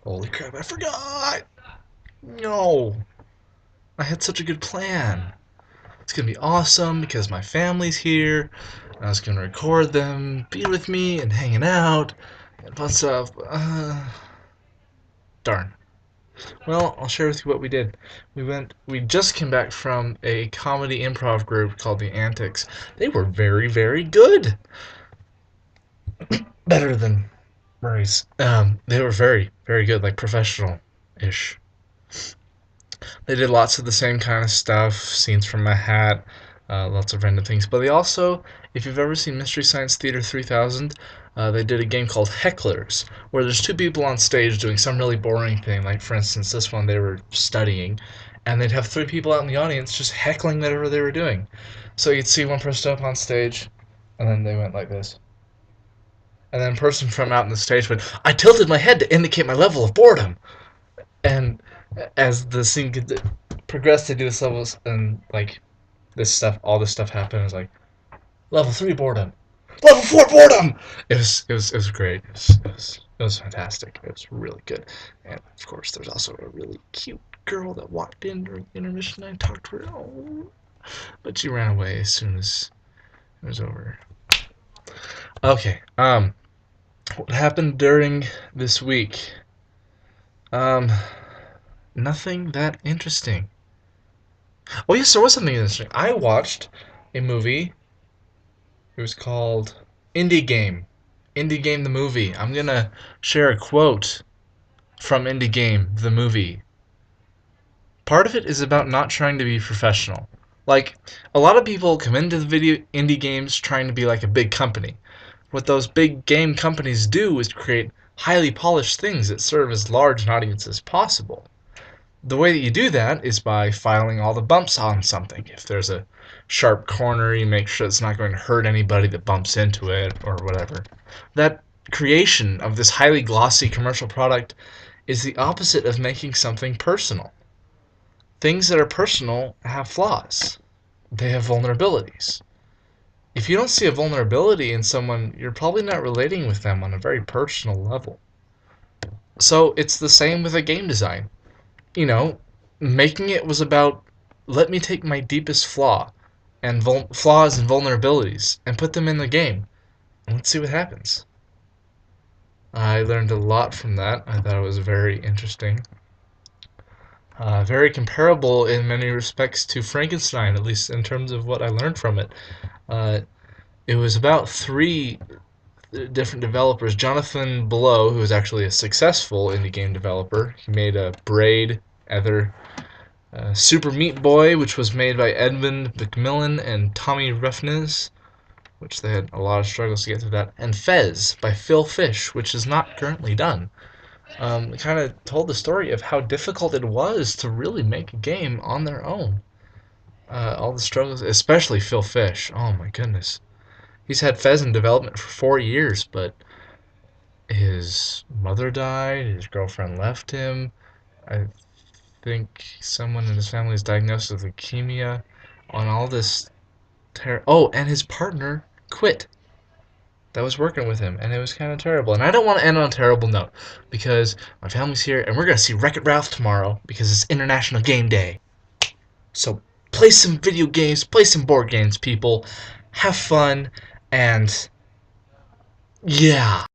Holy crap, I forgot! No! I had such a good plan. It's gonna be awesome because my family's here. I was gonna record them, be with me, and hanging out, and fun stuff. Darn. Well, I'll share with you what we did. We just came back from a comedy improv group called the Antics. They were very, very good. Better than Murray's. They were very, very good, like professional-ish. They did lots of the same kind of stuff, scenes from a hat, lots of random things. But they also, if you've ever seen Mystery Science Theater 3000, they did a game called Hecklers, where there's two people on stage doing some really boring thing. Like, for instance, this one they were studying, and they'd have three people out in the audience just heckling whatever they were doing. So you'd see one person up on stage, and then they went like this. And then a person from out on the stage went, I tilted my head to indicate my level of boredom. And as the scene progressed to do this levels and like this stuff, all this stuff happened. It was like level 3 boredom, level 4 boredom. It was great. It was fantastic. It was really good. And of course, there's also a really cute girl that walked in during intermission. I talked to her, but she ran away as soon as it was over. Okay. What happened during this week? Um, Nothing that interesting. Oh yes, there was something interesting. I watched a movie. It was called Indie Game. Indie Game the movie. I'm gonna share a quote from Indie Game the movie. Part of it is about not trying to be professional. Like, a lot of people come into the video indie games trying to be like a big company. What those big game companies do is create highly polished things that serve as large an audience as possible. The way that you do that is by filing all the bumps on something. If there's a sharp corner, you make sure it's not going to hurt anybody that bumps into it or whatever. That creation of this highly glossy commercial product is the opposite of making something personal. Things that are personal have flaws. They have vulnerabilities. If you don't see a vulnerability in someone, you're probably not relating with them on a very personal level. So it's the same with a game design. Making it was about let me take my deepest flaw and flaws and vulnerabilities and put them in the game and let's see what happens. I learned a lot from that. I thought it was very interesting. Very comparable in many respects to Frankenstein, at least in terms of what I learned from it. Uh, it was about three different developers. Jonathon Blow, who was actually a successful indie game developer, he made a Braid, Aether, Super Meat Boy, which was made by Edmund McMillan and Tommy Ruffness, which they had a lot of struggles to get through that, and Fez by Phil Fish, which is not currently done. It kind of told the story of how difficult it was to really make a game on their own. All the struggles, especially Phil Fish. Oh my goodness. He's had Fez in development for 4 years, but his mother died, his girlfriend left him. I think someone in his family is diagnosed with leukemia. On all this and his partner quit that was working with him, and it was kind of terrible. And I don't want to end on a terrible note because my family's here, and we're gonna see Wreck-It Ralph tomorrow because it's International Game Day. So play some video games, play some board games, people. Have fun, and yeah.